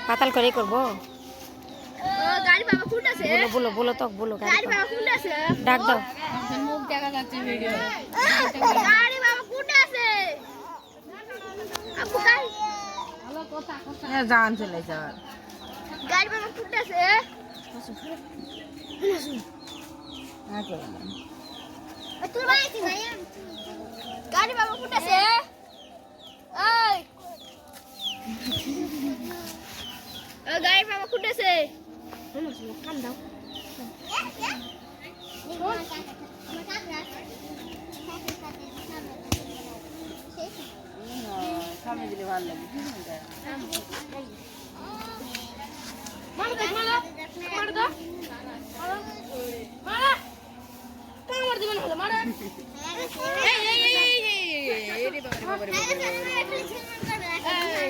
পাতাল করে করবো। গাড়ি বাবা ফুটাছে। বলো বলো তো বলো। গাড়ি বাবা ফুটাছে। ডাক দাও। মুখ দেখা যাচ্ছে ভিডিও। গাড়ি বাবা ফুটাছে। আপু গাড়ি হ্যালো কথা কথা জান চলে যাওয়ার গাড়ি বাবা ফুটাছে। হ্যাঁ করলাম তুই বাইতি না গাড়ি বাবা ফুটাছে। এই গাড়ি বাবা ফুটাছে। কাম দাও। সামনে দিলে ভালো লাগে মার দে মার দে মার কামড় দিবেন হলো মার এই রে বাবা রে বাবা রে।